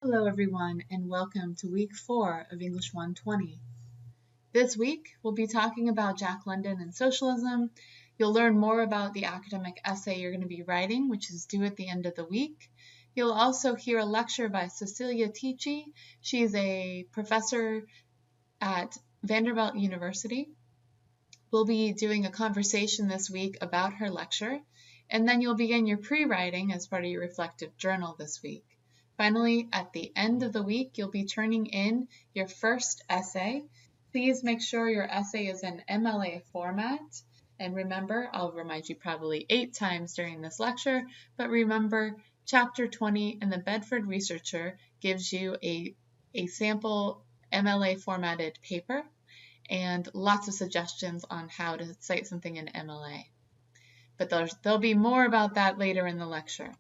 Hello everyone and welcome to week 4 of English 120. This week we'll be talking about Jack London and socialism. You'll learn more about the academic essay you're going to be writing, which is due at the end of the week. You'll also hear a lecture by Cecilia Ticci. She's a professor at Vanderbilt University. We'll be doing a conversation this week about her lecture, and then you'll begin your pre-writing as part of your reflective journal this week. Finally, at the end of the week, you'll be turning in your first essay. Please make sure your essay is in MLA format. And remember, I'll remind you probably 8 times during this lecture, but remember, Chapter 20 in the Bedford Researcher gives you a sample MLA formatted paper and lots of suggestions on how to cite something in MLA. But there'll be more about that later in the lecture.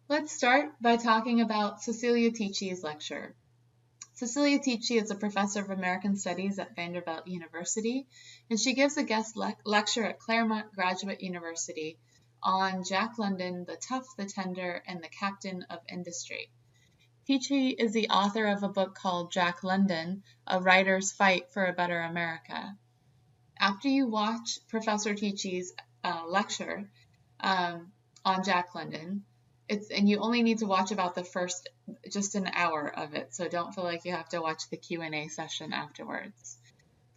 Let's start by talking about Cecilia Ticci's lecture. Cecilia Ticci is a professor of American Studies at Vanderbilt University, and she gives a guest lecture at Claremont Graduate University on Jack London, the Tough, the Tender, and the Captain of Industry. Ticci is the author of a book called Jack London, A Writer's Fight for a Better America. After you watch Professor Ticci's lecture on Jack London, and you only need to watch about the first, just an hour of it, so don't feel like you have to watch the Q&A session afterwards.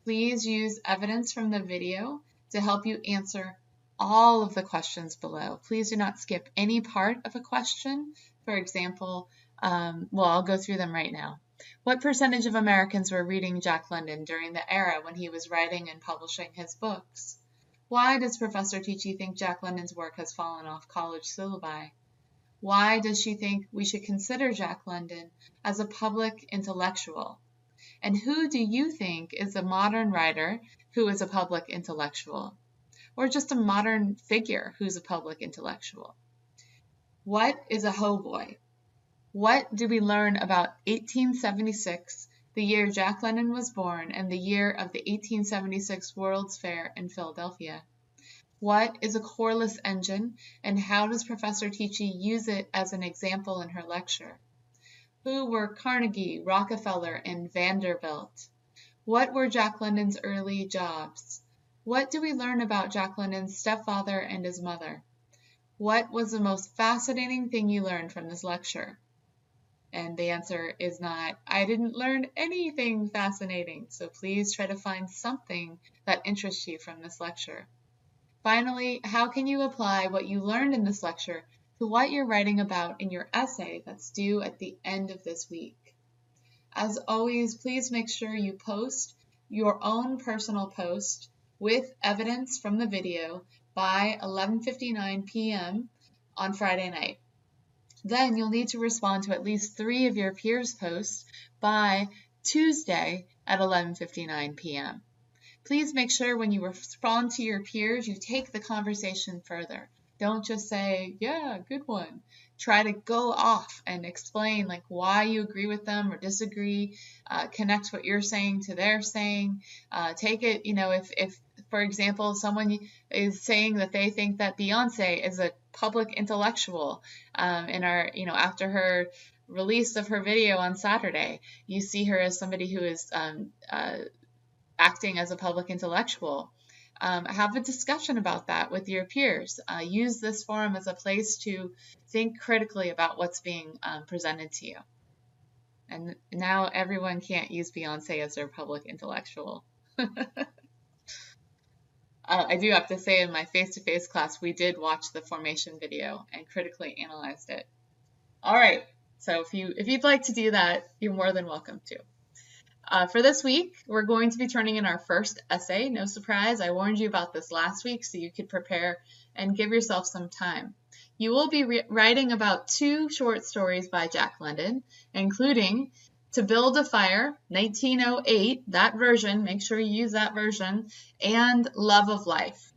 Please use evidence from the video to help you answer all of the questions below. Please do not skip any part of a question. For example, I'll go through them right now. What percentage of Americans were reading Jack London during the era when he was writing and publishing his books? Why does Professor Ticci think Jack London's work has fallen off college syllabi? Why does she think we should consider Jack London as a public intellectual? And who do you think is a modern writer who is a public intellectual? Or just a modern figure who's a public intellectual? What is a hoboy? What do we learn about 1876, the year Jack London was born, and the year of the 1876 World's Fair in Philadelphia? What is a Corliss engine, and how does Professor Ticci use it as an example in her lecture? Who were Carnegie, Rockefeller, and Vanderbilt? What were Jack London's early jobs? What do we learn about Jack London's stepfather and his mother? What was the most fascinating thing you learned from this lecture? And the answer is not, I didn't learn anything fascinating, so please try to find something that interests you from this lecture. Finally, how can you apply what you learned in this lecture to what you're writing about in your essay that's due at the end of this week? As always, please make sure you post your own personal post with evidence from the video by 11:59 p.m. on Friday night. Then you'll need to respond to at least 3 of your peers' posts by Tuesday at 11:59 p.m. Please make sure when you respond to your peers, you take the conversation further. Don't just say, yeah, good one. Try to go off and explain why you agree with them or disagree. Connect what you're saying to their saying. Take it, if for example, someone is saying that they think that Beyonce is a public intellectual, after her release of her video on Saturday, you see her as somebody who is acting as a public intellectual. Have a discussion about that with your peers. Use this forum as a place to think critically about what's being presented to you. And now everyone can't use Beyonce as their public intellectual. I do have to say, in my face-to-face class, we did watch the formation video and critically analyzed it. All right, so if you'd like to do that, you're more than welcome to. For this week, we're going to be turning in our first essay. No surprise, I warned you about this last week so you could prepare and give yourself some time. You will be writing about 2 short stories by Jack London, including To Build a Fire, 1908, that version, make sure you use that version, and Love of Life.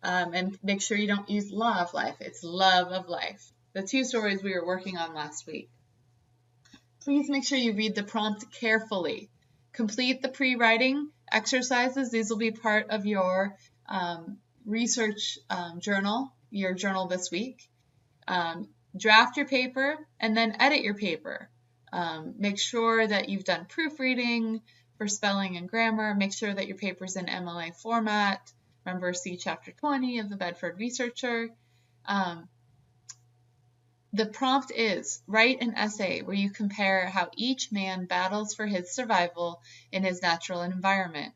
And make sure you don't use Law of Life, it's Love of Life. The 2 stories we were working on last week. Please make sure you read the prompt carefully. Complete the pre-writing exercises. These will be part of your research journal, your journal this week. draft your paper and then edit your paper. Make sure that you've done proofreading for spelling and grammar. Make sure that your paper's in MLA format. Remember, see Chapter 20 of the Bedford Researcher. The prompt is, write an essay where you compare how each man battles for his survival in his natural environment.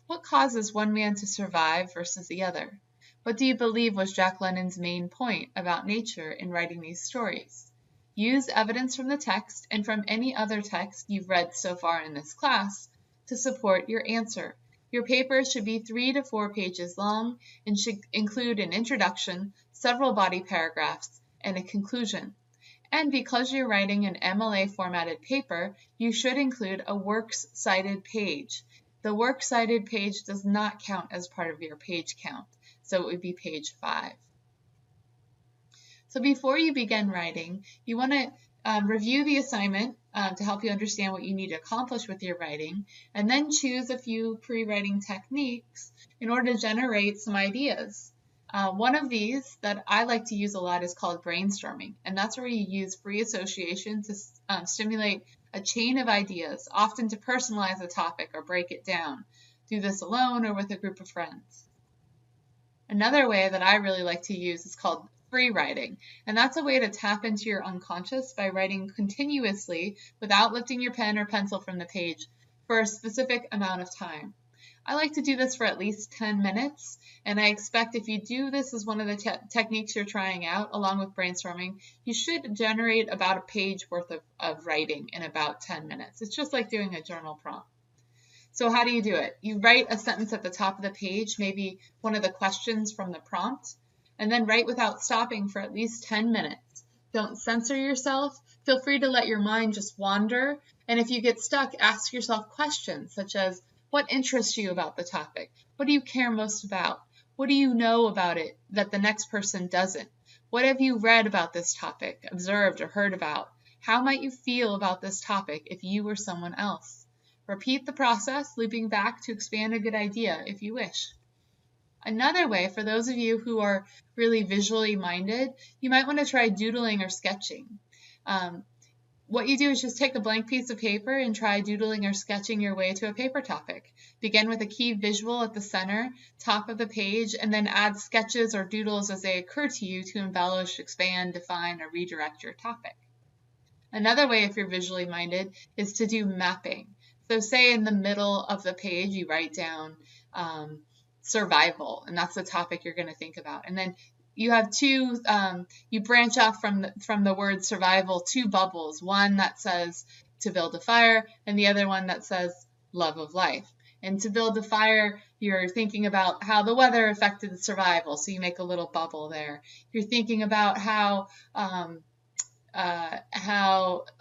What causes one man to survive versus the other? What do you believe was Jack London's main point about nature in writing these stories? Use evidence from the text and from any other text you've read so far in this class to support your answer. Your paper should be 3 to 4 pages long and should include an introduction, several body paragraphs, and a conclusion. And because you're writing an MLA formatted paper, you should include a works cited page. The works cited page does not count as part of your page count, so it would be page 5. So before you begin writing, you want to review the assignment to help you understand what you need to accomplish with your writing, and then choose a few pre-writing techniques in order to generate some ideas. One of these that I like to use a lot is called brainstorming, and that's where you use free association to stimulate a chain of ideas, often to personalize a topic or break it down. Do this alone or with a group of friends. Another way that I really like to use is called free writing, and that's a way to tap into your unconscious by writing continuously without lifting your pen or pencil from the page for a specific amount of time. I like to do this for at least 10 minutes, and I expect if you do this as one of the techniques you're trying out, along with brainstorming, you should generate about a page worth of writing in about 10 minutes. It's just like doing a journal prompt. So how do you do it? You write a sentence at the top of the page, maybe one of the questions from the prompt, and then write without stopping for at least 10 minutes. Don't censor yourself. Feel free to let your mind just wander, and if you get stuck, ask yourself questions such as, what interests you about the topic? What do you care most about? What do you know about it that the next person doesn't? What have you read about this topic, observed, or heard about? How might you feel about this topic if you were someone else? Repeat the process, looping back to expand a good idea if you wish. Another way, for those of you who are really visually minded, you might want to try doodling or sketching. What you do is just take a blank piece of paper and try doodling or sketching your way to a paper topic. Begin with a key visual at the center, top of the page, and then add sketches or doodles as they occur to you to embellish, expand, define, or redirect your topic. Another way, if you're visually minded, is to do mapping. So say in the middle of the page, you write down survival, and that's the topic you're going to think about. And then you have two, you branch off from the word survival, 2 bubbles, one that says to build a fire and the other one that says love of life. And to build a fire, you're thinking about how the weather affected the survival, so you make a little bubble there. You're thinking about how a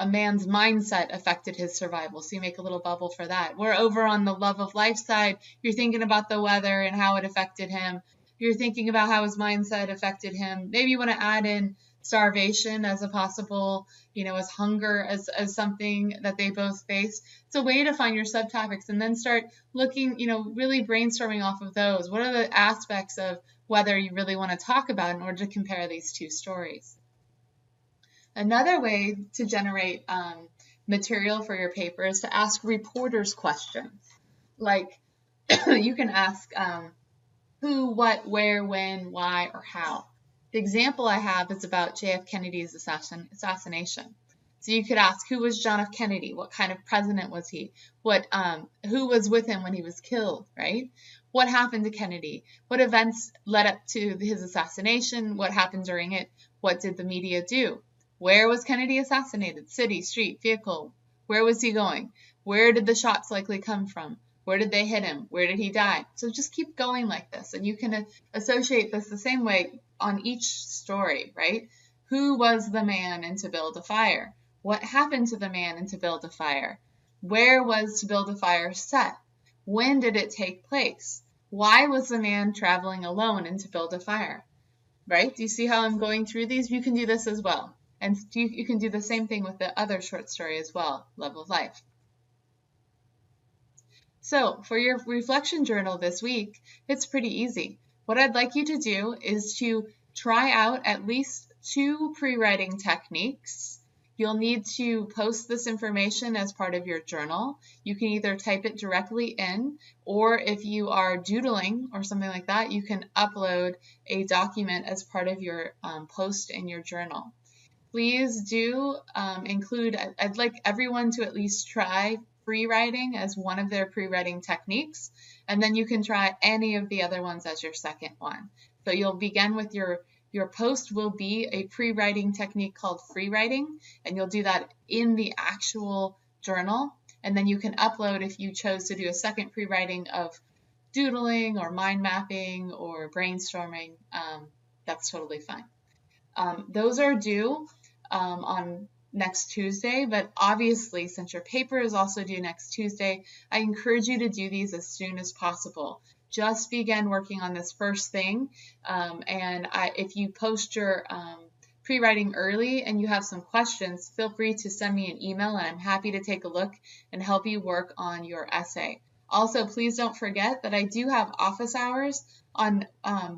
man's mindset affected his survival, so you make a little bubble for that. We're over on the love of life side, you're thinking about the weather and how it affected him. You're thinking about how his mindset affected him. Maybe you want to add in starvation as a possible, as hunger as something that they both face. It's a way to find your subtopics and then start looking, really brainstorming off of those. What are the aspects of whether you really want to talk about in order to compare these 2 stories? Another way to generate material for your paper is to ask reporters questions. Like you can ask, who, what, where, when, why, or how. The example I have is about J.F. Kennedy's assassination. So you could ask, who was John F. Kennedy? What kind of president was he? Who was with him when he was killed, right? What happened to Kennedy? What events led up to his assassination? What happened during it? What did the media do? Where was Kennedy assassinated? City, street, vehicle. Where was he going? Where did the shots likely come from? Where did they hit him? Where did he die? So just keep going like this, and you can associate this the same way on each story, right? Who was the man in To Build a Fire? What happened to the man in To Build a Fire? Where was To Build a Fire set? When did it take place? Why was the man traveling alone in To Build a Fire? Right? Do you see how I'm going through these? You can do this as well. And you can do the same thing with the other short story as well, Love of Life. So for your reflection journal this week, it's pretty easy. What I'd like you to do is to try out at least 2 pre-writing techniques. You'll need to post this information as part of your journal. You can either type it directly in, or if you are doodling or something like that, you can upload a document as part of your post in your journal. Please do include, I'd like everyone to at least try free writing as one of their pre-writing techniques, and then you can try any of the other ones as your second one. So you'll begin with your post will be a pre-writing technique called free writing, and you'll do that in the actual journal. And then you can upload, if you chose to do a second pre-writing of doodling or mind mapping or brainstorming, that's totally fine. Those are due on next Tuesday, but obviously since your paper is also due next Tuesday, I encourage you to do these as soon as possible. Just begin working on this first thing, and if you post your pre-writing early and you have some questions, feel free to send me an email and I'm happy to take a look and help you work on your essay. Also, please don't forget that I do have office hours on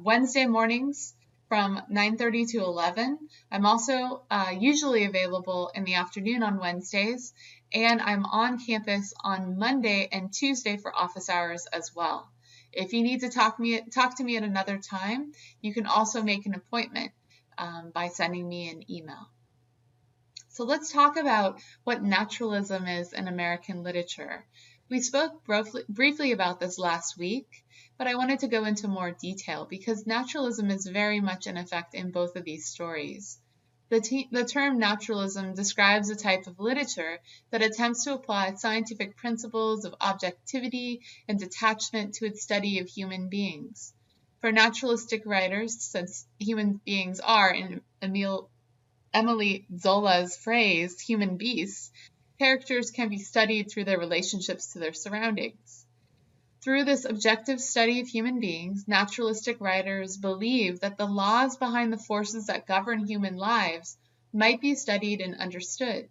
Wednesday mornings from 9:30 to 11. I'm also usually available in the afternoon on Wednesdays, and I'm on campus on Monday and Tuesday for office hours as well. If you need to talk to me at another time, you can also make an appointment by sending me an email. So let's talk about what naturalism is in American literature. We spoke briefly about this last week, but I wanted to go into more detail because naturalism is very much in effect in both of these stories. The term naturalism describes a type of literature that attempts to apply scientific principles of objectivity and detachment to its study of human beings. For naturalistic writers, since human beings are, in Emily Zola's phrase, human beasts, characters can be studied through their relationships to their surroundings. Through this objective study of human beings, naturalistic writers believe that the laws behind the forces that govern human lives might be studied and understood.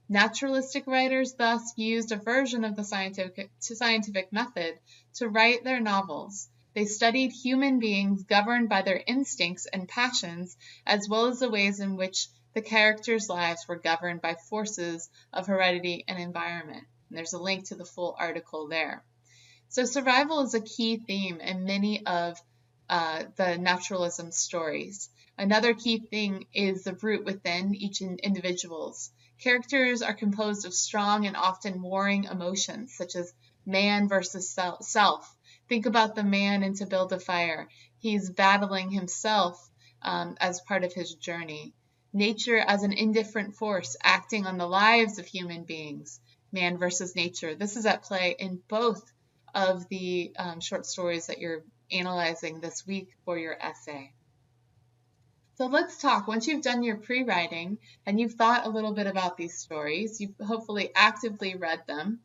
Naturalistic writers thus used a version of the scientific method to write their novels. They studied human beings governed by their instincts and passions, as well as the ways in which the characters' lives were governed by forces of heredity and environment. And there's a link to the full article there. So survival is a key theme in many of the naturalism stories. Another key thing is the root within each individual's. Characters are composed of strong and often warring emotions, such as man versus self. Think about the man in To Build a Fire. He's battling himself as part of his journey. Nature as an indifferent force acting on the lives of human beings. Man versus nature. This is at play in both of the short stories that you're analyzing this week for your essay. So let's talk. Once you've done your pre-writing and you've thought a little bit about these stories, you've hopefully actively read them,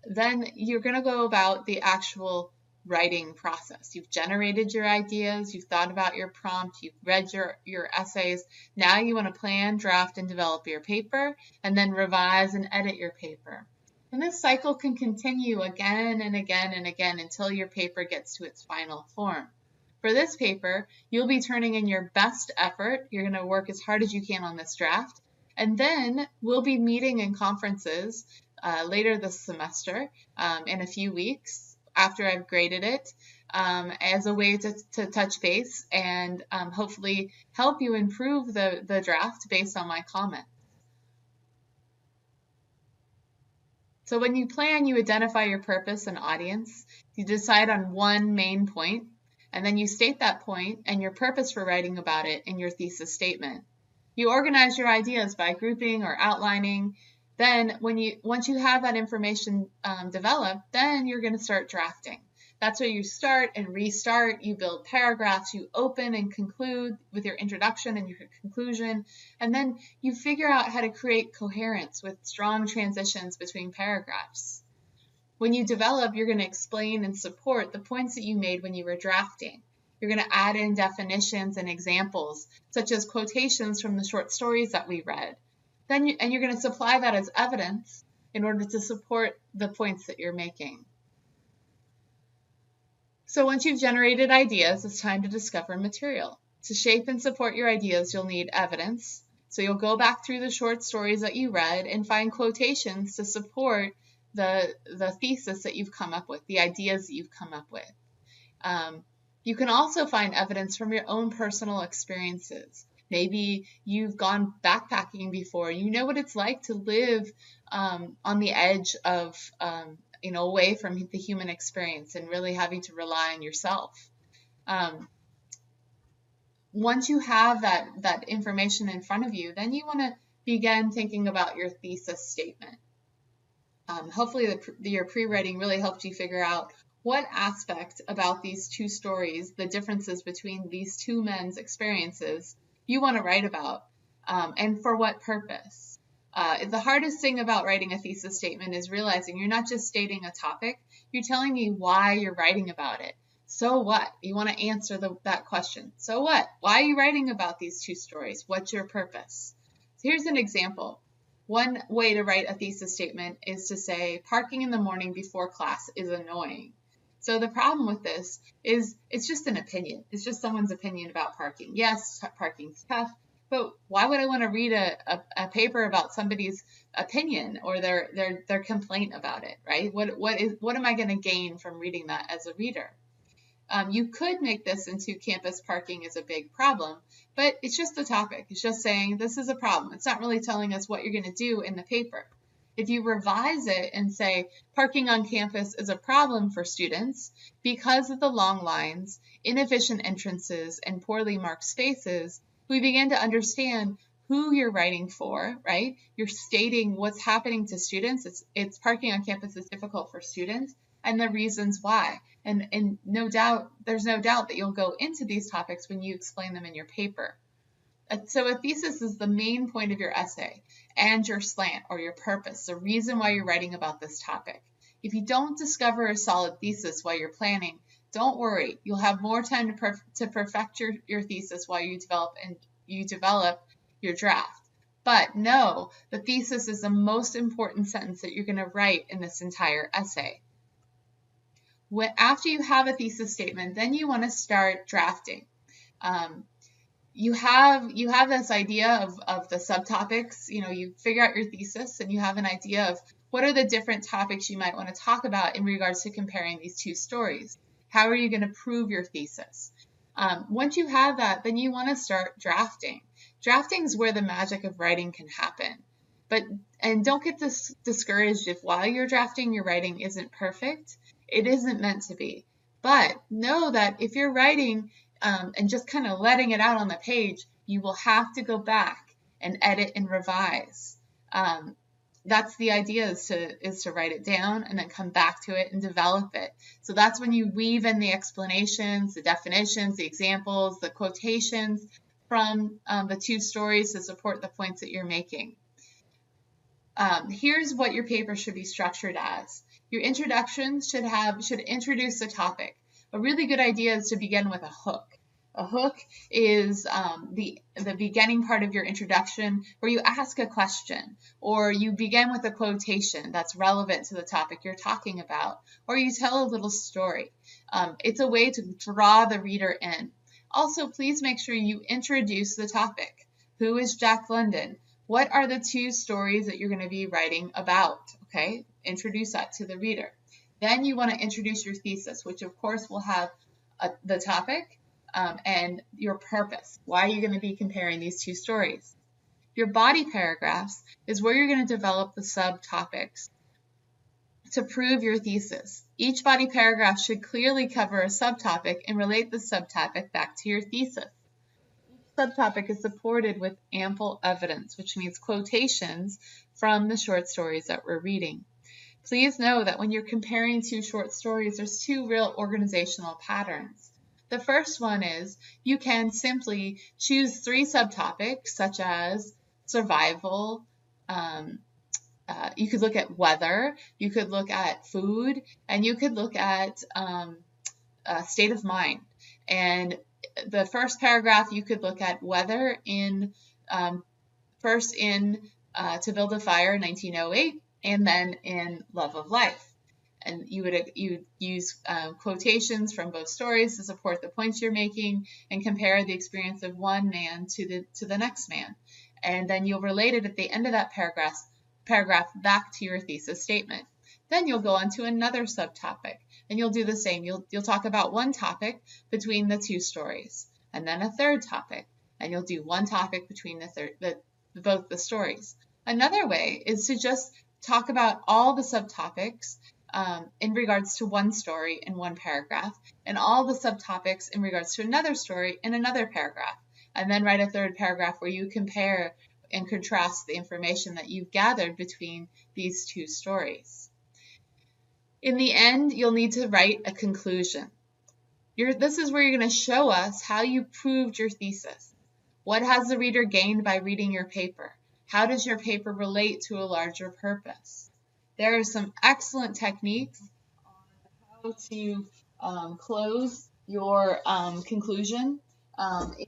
then you're going to go about the actual writing process. You've generated your ideas, you've thought about your prompt, you've read your essays. Now you want to plan, draft, and develop your paper, and then revise and edit your paper. And this cycle can continue again and again and again until your paper gets to its final form. For this paper, you'll be turning in your best effort. You're going to work as hard as you can on this draft. And then we'll be meeting in conferences later this semester in a few weeks after I've graded it as a way to touch base and hopefully help you improve the draft based on my comments. So when you plan, you identify your purpose and audience. You decide on one main point, and then you state that point and your purpose for writing about it in your thesis statement. You organize your ideas by grouping or outlining. Then once you have that information developed, then you're going to start drafting. That's where you start and restart. You build paragraphs. You open and conclude with your introduction and your conclusion. And then you figure out how to create coherence with strong transitions between paragraphs. When you develop, you're going to explain and support the points that you made when you were drafting. You're going to add in definitions and examples, such as quotations from the short stories that we read. Then you're going to supply that as evidence in order to support the points that you're making. So once you've generated ideas, it's time to discover material. To shape and support your ideas, you'll need evidence. So you'll go back through the short stories that you read and find quotations to support the thesis that you've come up with, the ideas that you've come up with. You can also find evidence from your own personal experiences. Maybe you've gone backpacking before. You know what it's like to live on the edge of, away from the human experience and really having to rely on yourself. Once you have that information in front of you, then you want to begin thinking about your thesis statement. Hopefully your pre-writing really helped you figure out what aspect about these two stories, the differences between these two men's experiences, you want to write about, and for what purpose. The hardest thing about writing a thesis statement is realizing you're not just stating a topic, you're telling me why you're writing about it. So what? You want to answer that question. So what? Why are you writing about these two stories? What's your purpose? So here's an example. One way to write a thesis statement is to say, parking in the morning before class is annoying. So the problem with this is it's just an opinion. It's just someone's opinion about parking. Yes, parking's tough, but why would I want to read a paper about somebody's opinion or their complaint about it, right? What am I going to gain from reading that as a reader? You could make this into campus parking is a big problem, but it's just a topic. It's just saying this is a problem. It's not really telling us what you're going to do in the paper. If you revise it and say parking on campus is a problem for students because of the long lines, inefficient entrances, and poorly marked spaces, we begin to understand who you're writing for, right? You're stating what's happening to students. It's parking on campus is difficult for students and the reasons why. And no doubt, there's no doubt that you'll go into these topics when you explain them in your paper. So a thesis is the main point of your essay and your slant or your purpose, the reason why you're writing about this topic. If you don't discover a solid thesis while you're planning, don't worry. You'll have more time to perfect your thesis while you develop your draft. But know the thesis is the most important sentence that you're going to write in this entire essay. After you have a thesis statement, then you want to start drafting. You have this idea of the subtopics. You figure out your thesis and you have an idea of what are the different topics you might want to talk about in regards to comparing these two stories. How are you going to prove your thesis? Once you have that, then you want to start drafting. Drafting is where the magic of writing can happen. And don't get discouraged if while you're drafting, your writing isn't perfect. It isn't meant to be. But know that if you're writing and just kind of letting it out on the page, you will have to go back and edit and revise. That's the idea, is to write it down and then come back to it and develop it. So that's when you weave in the explanations, the definitions, the examples, the quotations from the two stories to support the points that you're making. Here's what your paper should be structured as. Your introduction should introduce the topic. A really good idea is to begin with a hook. A hook is the beginning part of your introduction where you ask a question or you begin with a quotation that's relevant to the topic you're talking about, or you tell a little story. It's a way to draw the reader in. Also, please make sure you introduce the topic. Who is Jack London? What are the two stories that you're going to be writing about? Okay, introduce that to the reader. Then you want to introduce your thesis, which of course will have the topic and your purpose. Why are you going to be comparing these two stories? Your body paragraphs is where you're going to develop the subtopics to prove your thesis. Each body paragraph should clearly cover a subtopic and relate the subtopic back to your thesis. Each subtopic is supported with ample evidence, which means quotations from the short stories that we're reading. Please know that when you're comparing two short stories, there's two real organizational patterns. The first one is you can simply choose three subtopics, such as survival. You could look at weather, you could look at food, and you could look at state of mind. And the first paragraph, you could look at weather first in To Build a Fire in 1908, and then in Love of Life. and you would use quotations from both stories to support the points you're making and compare the experience of one man to the next man. And then you'll relate it at the end of that paragraph back to your thesis statement. Then you'll go on to another subtopic, and you'll do the same. You'll talk about one topic between the two stories, and then a third topic, and you'll do one topic between both the stories. Another way is to just talk about all the subtopics in regards to one story in one paragraph, and all the subtopics in regards to another story in another paragraph, and then write a third paragraph where you compare and contrast the information that you've gathered between these two stories. In the end, you'll need to write a conclusion. This is where you're going to show us how you proved your thesis. What has the reader gained by reading your paper? How does your paper relate to a larger purpose? There are some excellent techniques on how to close your conclusion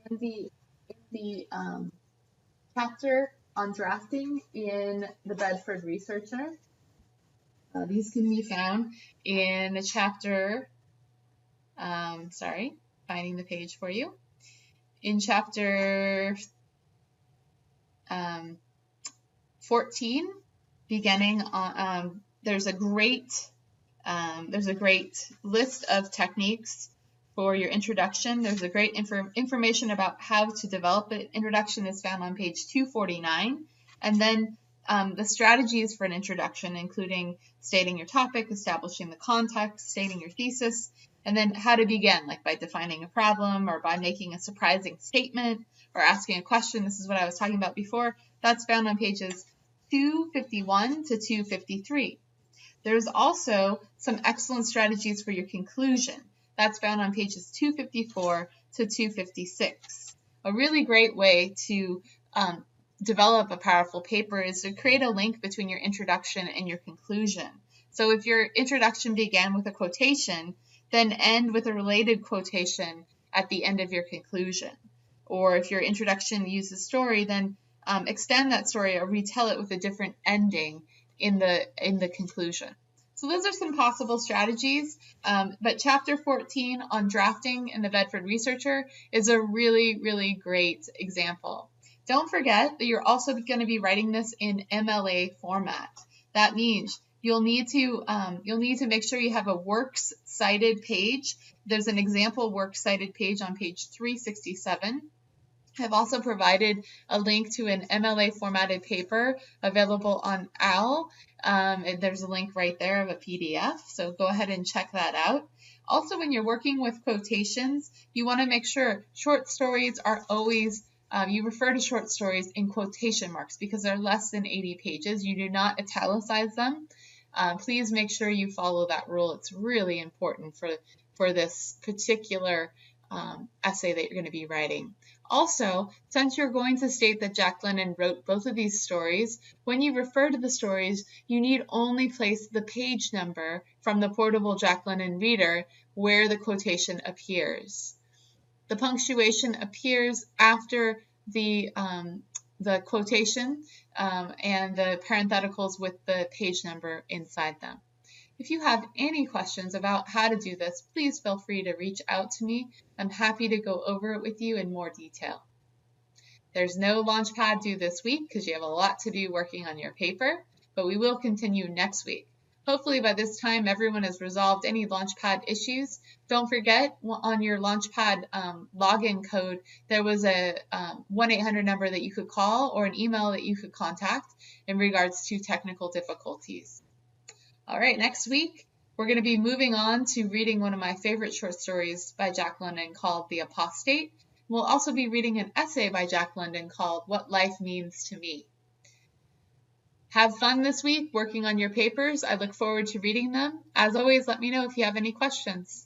in the chapter on drafting in the Bedford Researcher. These can be found in the chapter, finding the page for you. In chapter 14, beginning on, there's a great list of techniques for your introduction. There's a great information about how to develop an introduction is found on page 249. And then the strategies for an introduction, including stating your topic, establishing the context, stating your thesis, and then how to begin, like by defining a problem or by making a surprising statement or asking a question. This is what I was talking about before. That's found on pages 251 to 253. There's also some excellent strategies for your conclusion. That's found on pages 254 to 256. A really great way to develop a powerful paper is to create a link between your introduction and your conclusion. So if your introduction began with a quotation, then end with a related quotation at the end of your conclusion. Or if your introduction uses story, then extend that story or retell it with a different ending in the conclusion. So those are some possible strategies, but chapter 14 on drafting in the Bedford Researcher is a really, really great example. Don't forget that you're also going to be writing this in MLA format. That means you'll need to make sure you have a works cited page. There's an example works cited page on page 367. I've also provided a link to an MLA formatted paper available on OWL. And there's a link right there of a PDF, so go ahead and check that out. Also, when you're working with quotations, you want to make sure short stories are always, you refer to short stories in quotation marks because they're less than 80 pages. You do not italicize them. Please make sure you follow that rule. It's really important for this particular essay that you're going to be writing. Also, since you're going to state that Jack London wrote both of these stories, when you refer to the stories, you need only place the page number from the portable Jack London reader where the quotation appears. The punctuation appears after the quotation and the parentheticals with the page number inside them. If you have any questions about how to do this, please feel free to reach out to me. I'm happy to go over it with you in more detail. There's no Launchpad due this week because you have a lot to do working on your paper, but we will continue next week. Hopefully by this time everyone has resolved any Launchpad issues. Don't forget on your Launchpad login code, there was a 1-800 number that you could call or an email that you could contact in regards to technical difficulties. All right, next week, we're going to be moving on to reading one of my favorite short stories by Jack London called The Apostate. We'll also be reading an essay by Jack London called What Life Means to Me. Have fun this week working on your papers. I look forward to reading them. As always, let me know if you have any questions.